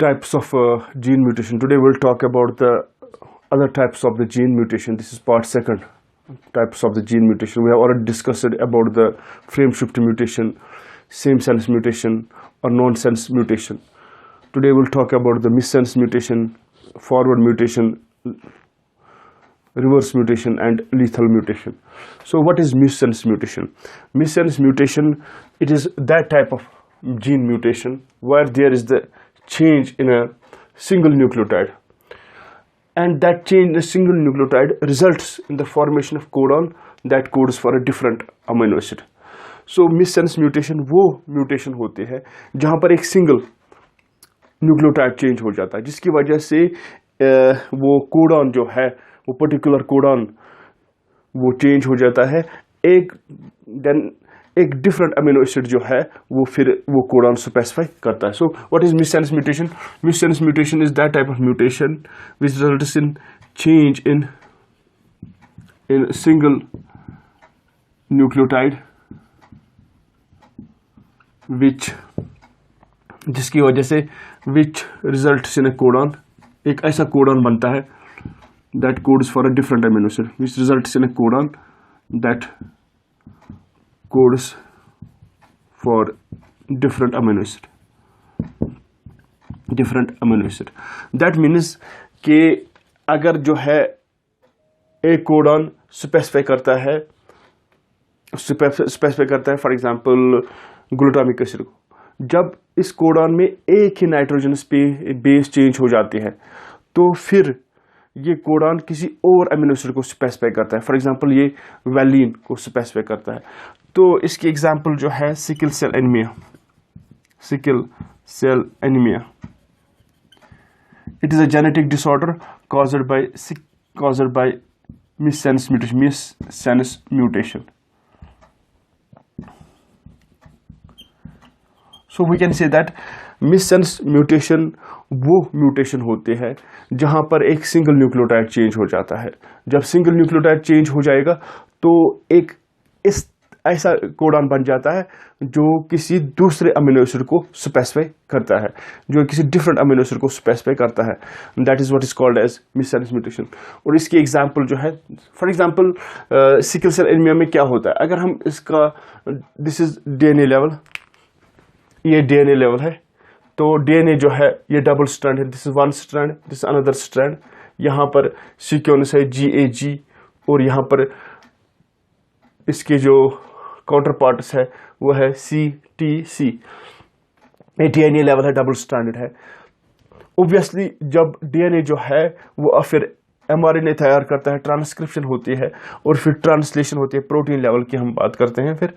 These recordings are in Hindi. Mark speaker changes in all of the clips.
Speaker 1: types of gene mutation. Today we'll talk about the other types of the gene mutation. This is part second, types of the gene mutation. We have already discussed about the frame shift mutation, same sense mutation or nonsense mutation. Today we'll talk about the missense mutation, forward mutation, reverse mutation and lethal mutation. So what is missense mutation? Missense mutation, it is that type of gene mutation where there is the change in a single nucleotide, and that change in a single nucleotide results in the formation of codon that codes for a different amino acid. So missense mutation वो म्यूटेशन होते हैं जहाँ पर एक सिंगल न्यूक्लियोटाइड चेंज हो जाता है, जिसकी वजह से वो कोडॉन जो है, वो पर्टिकुलर कोडॉन वो चेंज हो जाता है, एक डिफरेंट अमीनो एसिड जो है वो फिर वो कोडॉन स्पेसिफाई करता है. So what is missense mutation? Missense mutation is that type of mutation which results in change in single nucleotide which, जिसकी वजह से विच रिजल्ट्स इन ए कोडॉन, एक ऐसा कोडॉन बनता है that codes for a different amino acid, which results in a codon that codes for different amino acid. That means कि अगर जो है एक कोडॉन स्पेसिफाई करता है फॉर एग्जांपल ग्लूटामिक एसिड को, जब इस कोडॉन में एक ही नाइट्रोजनस बेस चेंज हो जाती है तो फिर ये कोडॉन किसी और अमीनो एसिड को स्पेसिफाई करता है. फॉर एग्जांपल ये वैलिन को स्पेसिफाई करता है. तो इसकी एग्जांपल जो है sickle cell anaemia. It is a genetic disorder caused by missense mutation. So we can say that missense mutation वो म्यूटेशन होते हैं जहां पर एक सिंगल न्यूक्लियोटाइड चेंज हो जाता है. जब सिंगल न्यूक्लियोटाइड चेंज हो जाएगा तो एक इस ऐसा कोडॉन बन जाता है जो किसी दूसरे अमीनो एसिड को स्पेसिफाई करता है, जो किसी डिफरेंट अमीनो एसिड को स्पेसिफाई करता है. That is what is called as missense mutation. और इसकी एग्जांपल जो है, for example sickle cell anaemia में क्या होता है, अगर हम इसका, दिस इज डीएनए लेवल, ये डीएनए लेवल है, तो डीएनए जो है ये डबल स्ट्रैंड है. This is one strand, this is another strand. यहाँ पर सीक्वेंस है GAG और यहाँ पर इसके जो काउंटर पार्ट्स है वो है CTC. ये डीएनए लेवल है, डबल स्ट्रैंडेड है. ऑब्वियसली जब डीएनए जो है वो फिर mRNA तैयार करता है, ट्रांसक्रिप्शन होती है और फिर ट्रांसलेशन होती है. प्रोटीन लेवल की हम बात करते हैं. फिर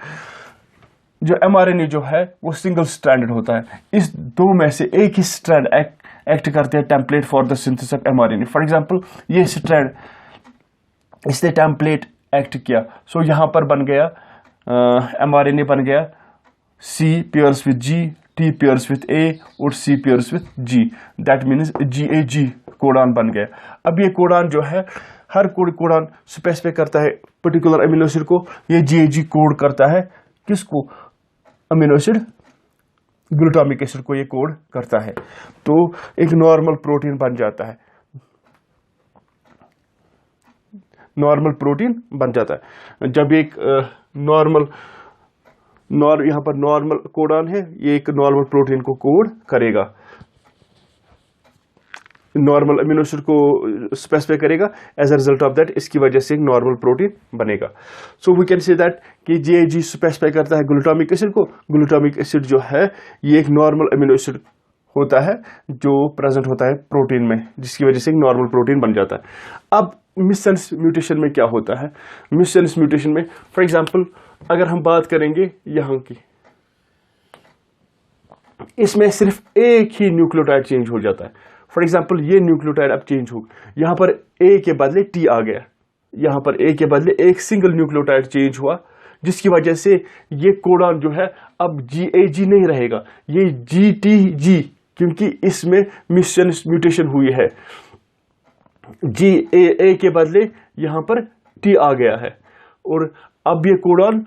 Speaker 1: जो mRNA जो है वो सिंगल स्ट्रैंडेड होता है. इस दो में से एक ही स्ट्रैंड एक्ट करते हैं template for the synthesis of mRNA. For example ये स्ट्रैंड, इसने टेम्पलेट एक्ट किया, सो यहाँ पर बन गया mRNA बन गया C pairs with G, T pairs with A और C pairs with G. That means GAG codon बन गया. अब ये कोडॉन जो है, हर कोडॉन स्पेसिफाई करता है पर्टिकुलर अमीनो एसिड को. ये GAG कोड करता है किसको? अमीनो एसिड ग्लूटामिक एसिड को ये कोड करता है. तो एक नॉर्मल प्रोटीन बन जाता है, जब एक यहाँ पर नॉर्मल कोडॉन है, ये एक नॉर्मल प्रोटीन को कोड करेगा, नॉर्मल अमीनो एसिड को स्पेसिफाई करेगा. As a result of that इसकी वजह से एक नॉर्मल प्रोटीन बनेगा. So we can say that कि GAG स्पेसिफाई करता है ग्लूटामिक एसिड को. ग्लूटामिक एसिड जो है ये एक नॉर्मल अमीनो एसिड होता है जो प्रेजेंट होता है प्रोटीन में, जिसकी वजह से एक नॉर्मल प्रोटीन बन जाता है. अब मिससेंस म्यूटेशन में क्या होता है? मिससेंस म्यूटेशन में फॉर एग्जांपल अगर हम बात करेंगे यहाँ की, इसमें सिर्फ एक ही न्यूक्लियोटाइड चेंज हो जाता है. फॉर एग्जाम्पल ये न्यूक्लियोटाइड अब चेंज हो, यहाँ पर A के बदले T आ गया, यहाँ पर A के बदले एक सिंगल न्यूक्लियोटाइड चेंज हुआ, जिसकी वजह से ये कोडॉन जो है अब GAG नहीं रहेगा, ये GTG, क्योंकि इसमें मिससेंस म्यूटेशन हुई है. A के बदले यहाँ पर T आ गया है और अब ये कोडॉन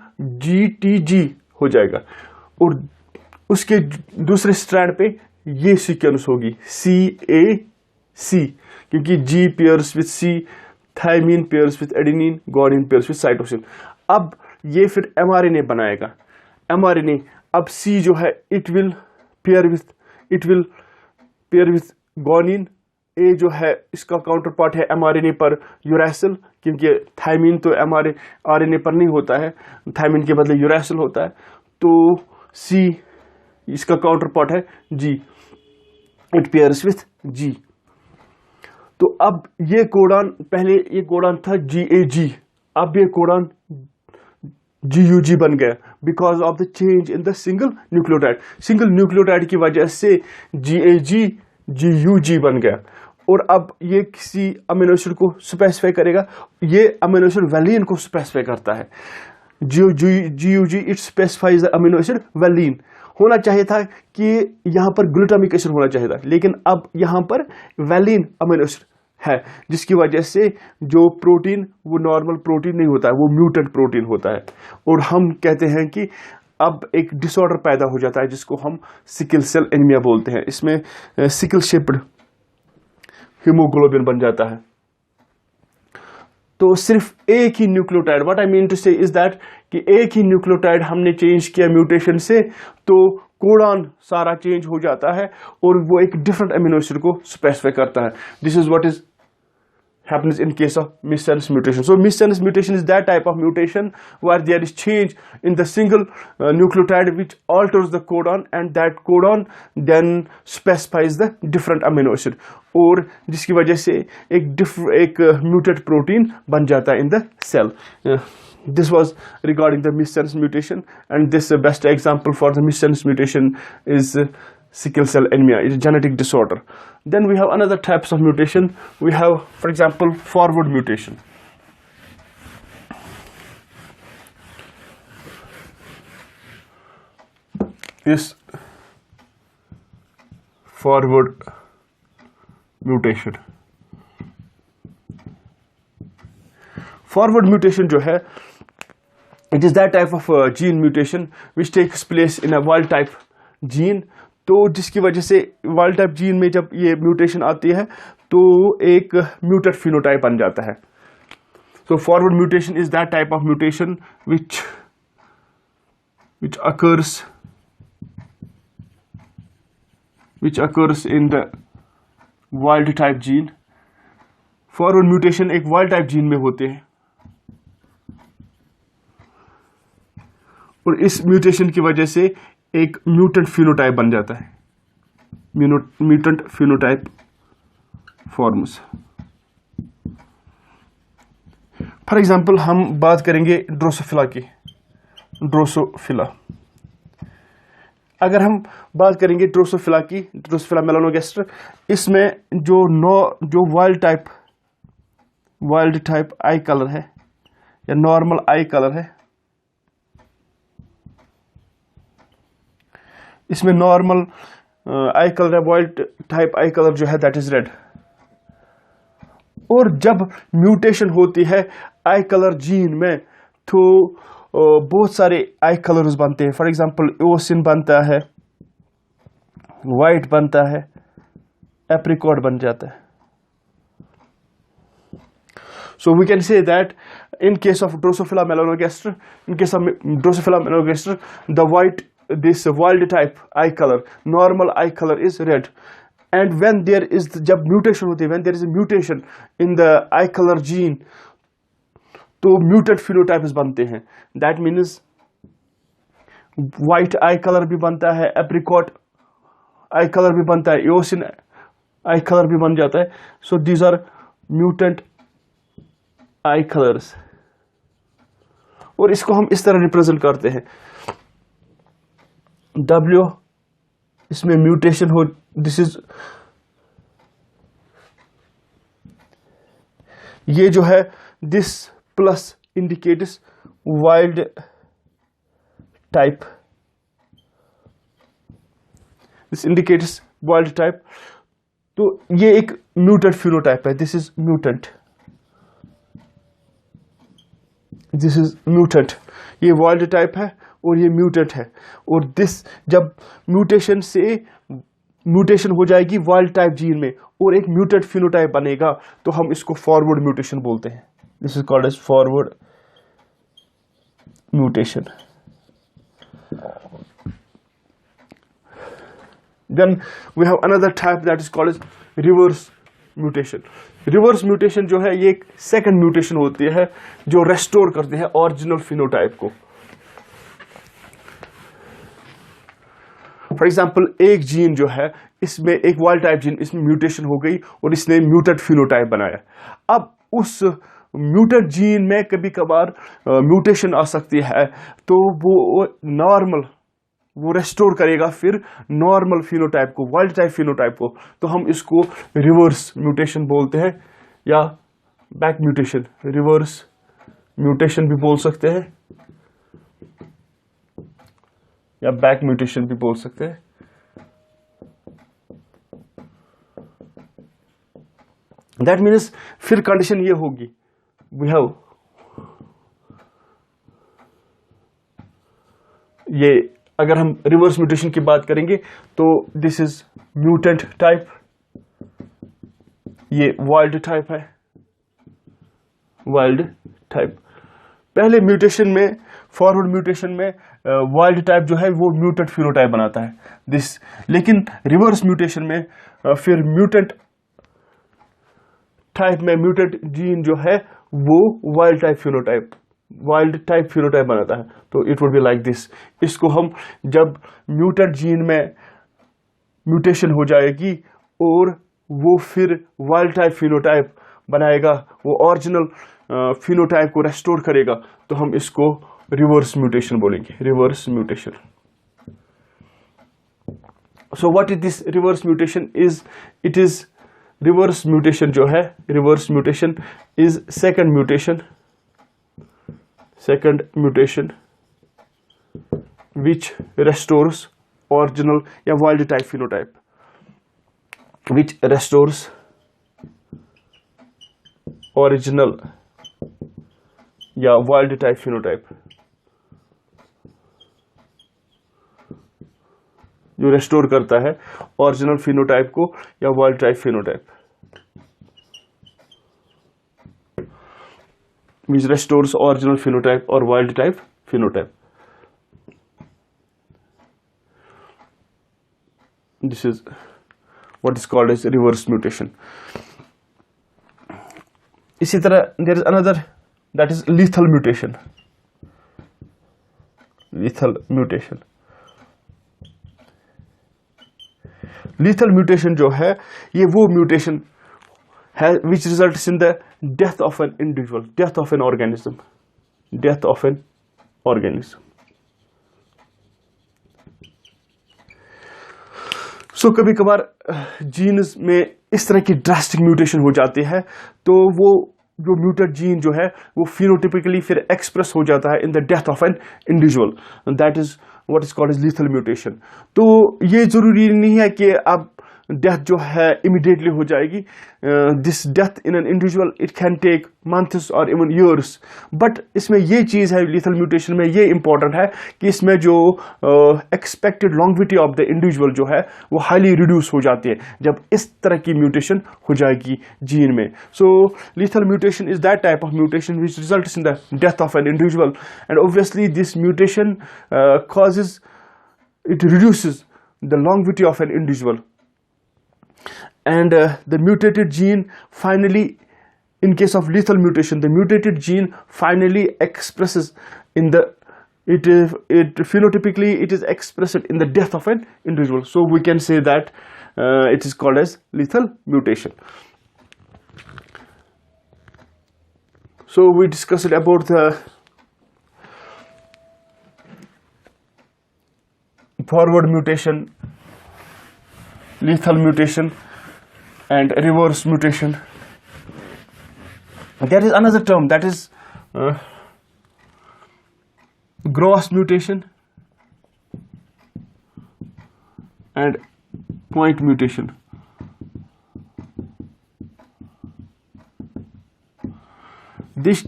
Speaker 1: GTG हो जाएगा और उसके दूसरे स्ट्रैंड पे ये सीक्वेंस होगी CAC, क्योंकि G pairs with C, thymine pairs with adenine, guanine pairs with cytosine. अब ये फिर mRNA बनाएगा। mRNA अब C जो है it will pair with guanine, A जो है इसका काउंटर पार्ट है mRNA पर यूरैसिल, क्योंकि थायमीन तो mRNA पर नहीं होता है, थायमीन के बदले यूरैसिल होता है। तो C इसका काउंटर पार्ट है G, it pairs with G। तो अब ये कोडॉन, पहले ये कोडॉन था GAG, अब ये कोडॉन GUG बन गया because of the change in the single nucleotide. Single nucleotide की वजह से GAG GUG बन गया। और अब ये किसी अमीनो एसिड को स्पेसिफाई करेगा, ये अमीनो एसिड वैलीन को स्पेसिफाई करता है। GUG it specifies the amino acid valine. होना चाहिए था कि यहाँ पर ग्लूटामिक एसिड होना चाहिए था, लेकिन अब यहाँ पर वैलीन अमीनो एसिड है, जिसकी वजह से जो प्रोटीन वो नॉर्मल प्रोटीन नहीं होता है, वो म्यूटेंट प्रोटीन होता है। और हम कहते हैं कि अब एक डिसऑर्डर पैदा हो जाता है जिसको हम सिकल सेल एनीमिया बोलते हैं। इसमें सिकल शेप्ड हीमोग्लोबिन बन जाता है। तो सिर्फ एक ही nucleotide, what I mean to say is that कि एक ही न्यूक्लियोटाइड हमने चेंज किया म्यूटेशन से, तो कोडॉन सारा चेंज हो जाता है और वो एक डिफरेंट अमीनो एसिड को स्पेसिफाई करता है। This is what is happens in case of missense mutation. So missense mutation is that type of mutation where there is change in the single nucleotide which alters the codon, and that codon then specifies the different amino acid, और जिसकी वजह से एक muted protein बन जाता है in the cell. This was regarding the missense mutation, and this best example for the missense mutation is sickle cell anemia. It's a genetic disorder. Then we have another types of mutation. We have, for example, forward mutation. This forward mutation. Forward mutation जो है, it is that type of gene mutation which takes place in a wild type gene. तो जिसकी वजह से वाइल्ड टाइप जीन में जब ये म्यूटेशन आती है तो एक म्यूटेड फिनोटाइप बन जाता है। So forward mutation is that type of mutation which occurs in the wild type gene. Forward mutation एक वाइल्ड टाइप जीन में होते हैं और इस म्यूटेशन की वजह से एक म्यूटेंट फिनोटाइप बन जाता है, mutant phenotype forms. For example हम बात करेंगे ड्रोसोफिला की। ड्रोसोफिला, अगर हम बात करेंगे ड्रोसोफिला की, ड्रोसोफिला मेलानोगैस्टर, इसमें जो वाइल्ड टाइप आई कलर है या नॉर्मल आई कलर है, इसमें नॉर्मल आई कलर है, वाइल्ड टाइप आई कलर जो है दैट इज रेड। और जब म्यूटेशन होती है आई कलर जीन में तो बहुत सारे आई कलर्स बनते हैं। फॉर एग्जांपल एओसिन बनता है, वाइट बनता है, एप्रिकॉट बन जाता है। So we can say that in case of Drosophila melanogaster, this wild type eye color, normal eye color is red, and when there is जब mutation होती है, when there is a mutation in the eye color gene, तो muted phenotypes बनते हैं। That means white eye color भी बनता है, apricot eye color भी बनता है, eosin eye color भी बन जाता है। So these are mutant eye colors, और इसको हम इस तरह रिप्रेजेंट करते हैं। W इसमें म्यूटेशन हो, दिस इज, ये जो है this plus indicates wild type, this indicates wild type. तो ये एक म्यूटेंट फिनोटाइप है, this is mutant, this is mutant. ये वाइल्ड टाइप है और ये म्यूटेंट है। और दिस जब म्यूटेशन से म्यूटेशन हो जाएगी वाइल्ड टाइप जीन में और एक म्यूटेड फिनोटाइप बनेगा, तो हम इसको फॉरवर्ड म्यूटेशन बोलते हैं. This is called as forward mutation. Then we have another type that is called as reverse mutation. Reverse mutation जो है ये एक सेकंड म्यूटेशन होती है जो रेस्टोर करते हैं ओरिजिनल फिनोटाइप को. फॉर एग्जाम्पल एक जीन जो है इसमें एक वाइल्ड टाइप जीन, इसमें म्यूटेशन हो गई और इसने म्यूटेड फिनोटाइप बनाया. अब उस म्यूटेड जीन में कभी कभार म्यूटेशन आ सकती है, तो वो रेस्टोर करेगा फिर नॉर्मल फिनोटाइप को, वाइल्ड टाइप फिनोटाइप को. तो हम इसको रिवर्स म्यूटेशन बोलते हैं या बैक म्यूटेशन, रिवर्स म्यूटेशन भी बोल सकते हैं या बैक म्यूटेशन भी बोल सकते हैं. दैट मीन्स फिर कंडीशन ये होगी, वी हैव ये, अगर हम रिवर्स म्यूटेशन की बात करेंगे तो दिस इज म्यूटेंट टाइप, ये वाइल्ड टाइप है, वाइल्ड टाइप. पहले म्यूटेशन में, फॉरवर्ड म्यूटेशन में वाइल्ड टाइप जो है वो म्यूटेड फिनोटाइप बनाता है दिस, लेकिन रिवर्स म्यूटेशन में फिर म्यूटेंट टाइप में म्यूटेड जीन जो है वो वाइल्ड टाइप फिनोटाइप बनाता है. तो it would be like this. इसको हम जब म्यूटेड जीन में म्यूटेशन हो जाएगी और वो फिर वाइल्ड टाइप फिनोटाइप बनाएगा, वो ओरिजिनल फिनोटाइप को रेस्टोर करेगा, तो हम इसको रिवर्स म्यूटेशन बोलेंगे, reverse mutation. So what is this reverse mutation is, it is reverse mutation जो है, reverse mutation is second mutation which restores original या wild type phenotype, which restores original या wild type phenotype, जो रेस्टोर करता है ओरिजिनल फिनोटाइप को या wild type phenotype, which restores original phenotype or wild type phenotype. This is what is called as reverse mutation. इसी तरह there is another, that is lethal mutation. Lethal mutation. Lethal mutation जो है ये वो म्यूटेशन है which results in the death of an individual, death of an organism. So कभी कभार जीन्स में इस तरह की ड्रास्टिक म्यूटेशन हो जाती है, तो वो जो म्यूटेड जीन जो है वो फिनोटिपिकली फिर एक्सप्रेस हो जाता है in the death of an individual, that is what is called as lethal mutation. तो ये जरूरी नहीं है कि आप डेथ जो है इमीडिएटली हो जाएगी. This death in an individual it can take months और इवन ईयर्स. बट इसमें ये चीज़ है लीथल म्यूटेशन में, ये इंपॉर्टेंट है कि इसमें जो expected longevity of the individual जो है वो हाईली रिड्यूस हो जाती है जब इस तरह की म्यूटेशन हो जाएगी जीन में. So lethal mutation is that type of mutation which results in the death of an individual, and obviously this mutation causes, it reduces the longevity of an individual. And the mutated gene finally, in case of lethal mutation, the mutated gene finally expresses in the, it phenotypically it is expressed in the death of an individual. So we can say that it is called as lethal mutation. So we discussed about the forward mutation, lethal mutation and reverse mutation. There is another term, that is gross mutation and point mutation. This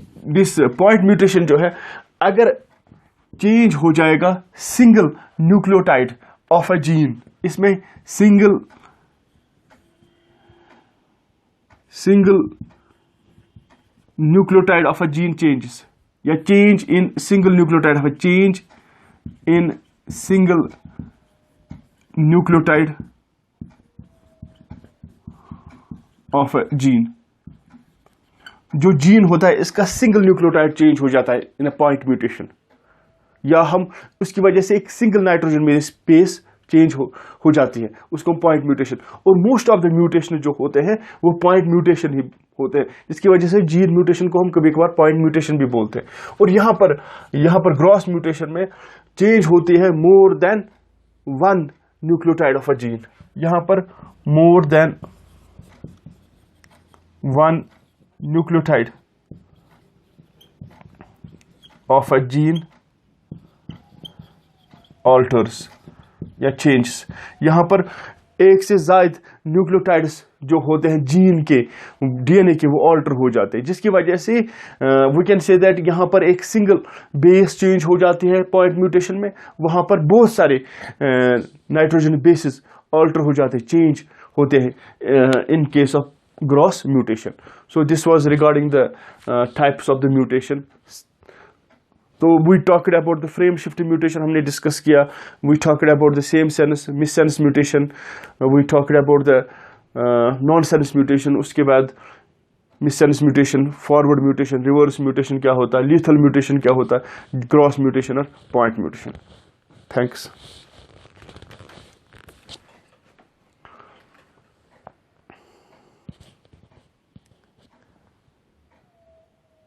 Speaker 1: point mutation जो है, अगर चेंज हो जाएगा single nucleotide of a gene, इसमें single nucleotide of a gene changes, या change in single nucleotide of a change in single nucleotide of a gene. जो जीन होता है इसका सिंगल न्यूक्लियोटाइड चेंज हो जाता है इन अ पॉइंट म्यूटेशन, या हम उसकी वजह से एक सिंगल नाइट्रोजन में स्पेस चेंज हो जाती है, उसको पॉइंट म्यूटेशन। और मोस्ट ऑफ द म्यूटेशन जो होते हैं वो पॉइंट म्यूटेशन ही होते हैं, जिसकी वजह से जीन म्यूटेशन को हम कभी कभार पॉइंट म्यूटेशन भी बोलते हैं। और यहाँ पर ग्रॉस म्यूटेशन में चेंज होती है more than one nucleotide of a gene. यहाँ पर more than one nucleotide of a gene alters या चेंजेस। यहां पर एक से ज्यादा न्यूक्लियोटाइड्स जो होते हैं जीन के, डीएनए के, वो ऑल्टर हो जाते हैं, जिसकी वजह से वी कैन से दैट यहां पर एक सिंगल बेस चेंज हो जाती है पॉइंट म्यूटेशन में, वहां पर बहुत सारे नाइट्रोजन बेसिस ऑल्टर हो जाते हैं, चेंज होते हैं in case of gross mutation. So this was regarding the types of the mutation. तो we talked about the frame shift mutation हमने डिस्कस किया, we talked about the same sense missense mutation, we talked about the nonsense mutation, उसके बाद missense mutation, forward mutation, reverse mutation क्या होता है, लीथल म्यूटेशन क्या होता है, क्रॉस म्यूटेशन और पॉइंट म्यूटेशन। थैंक्स।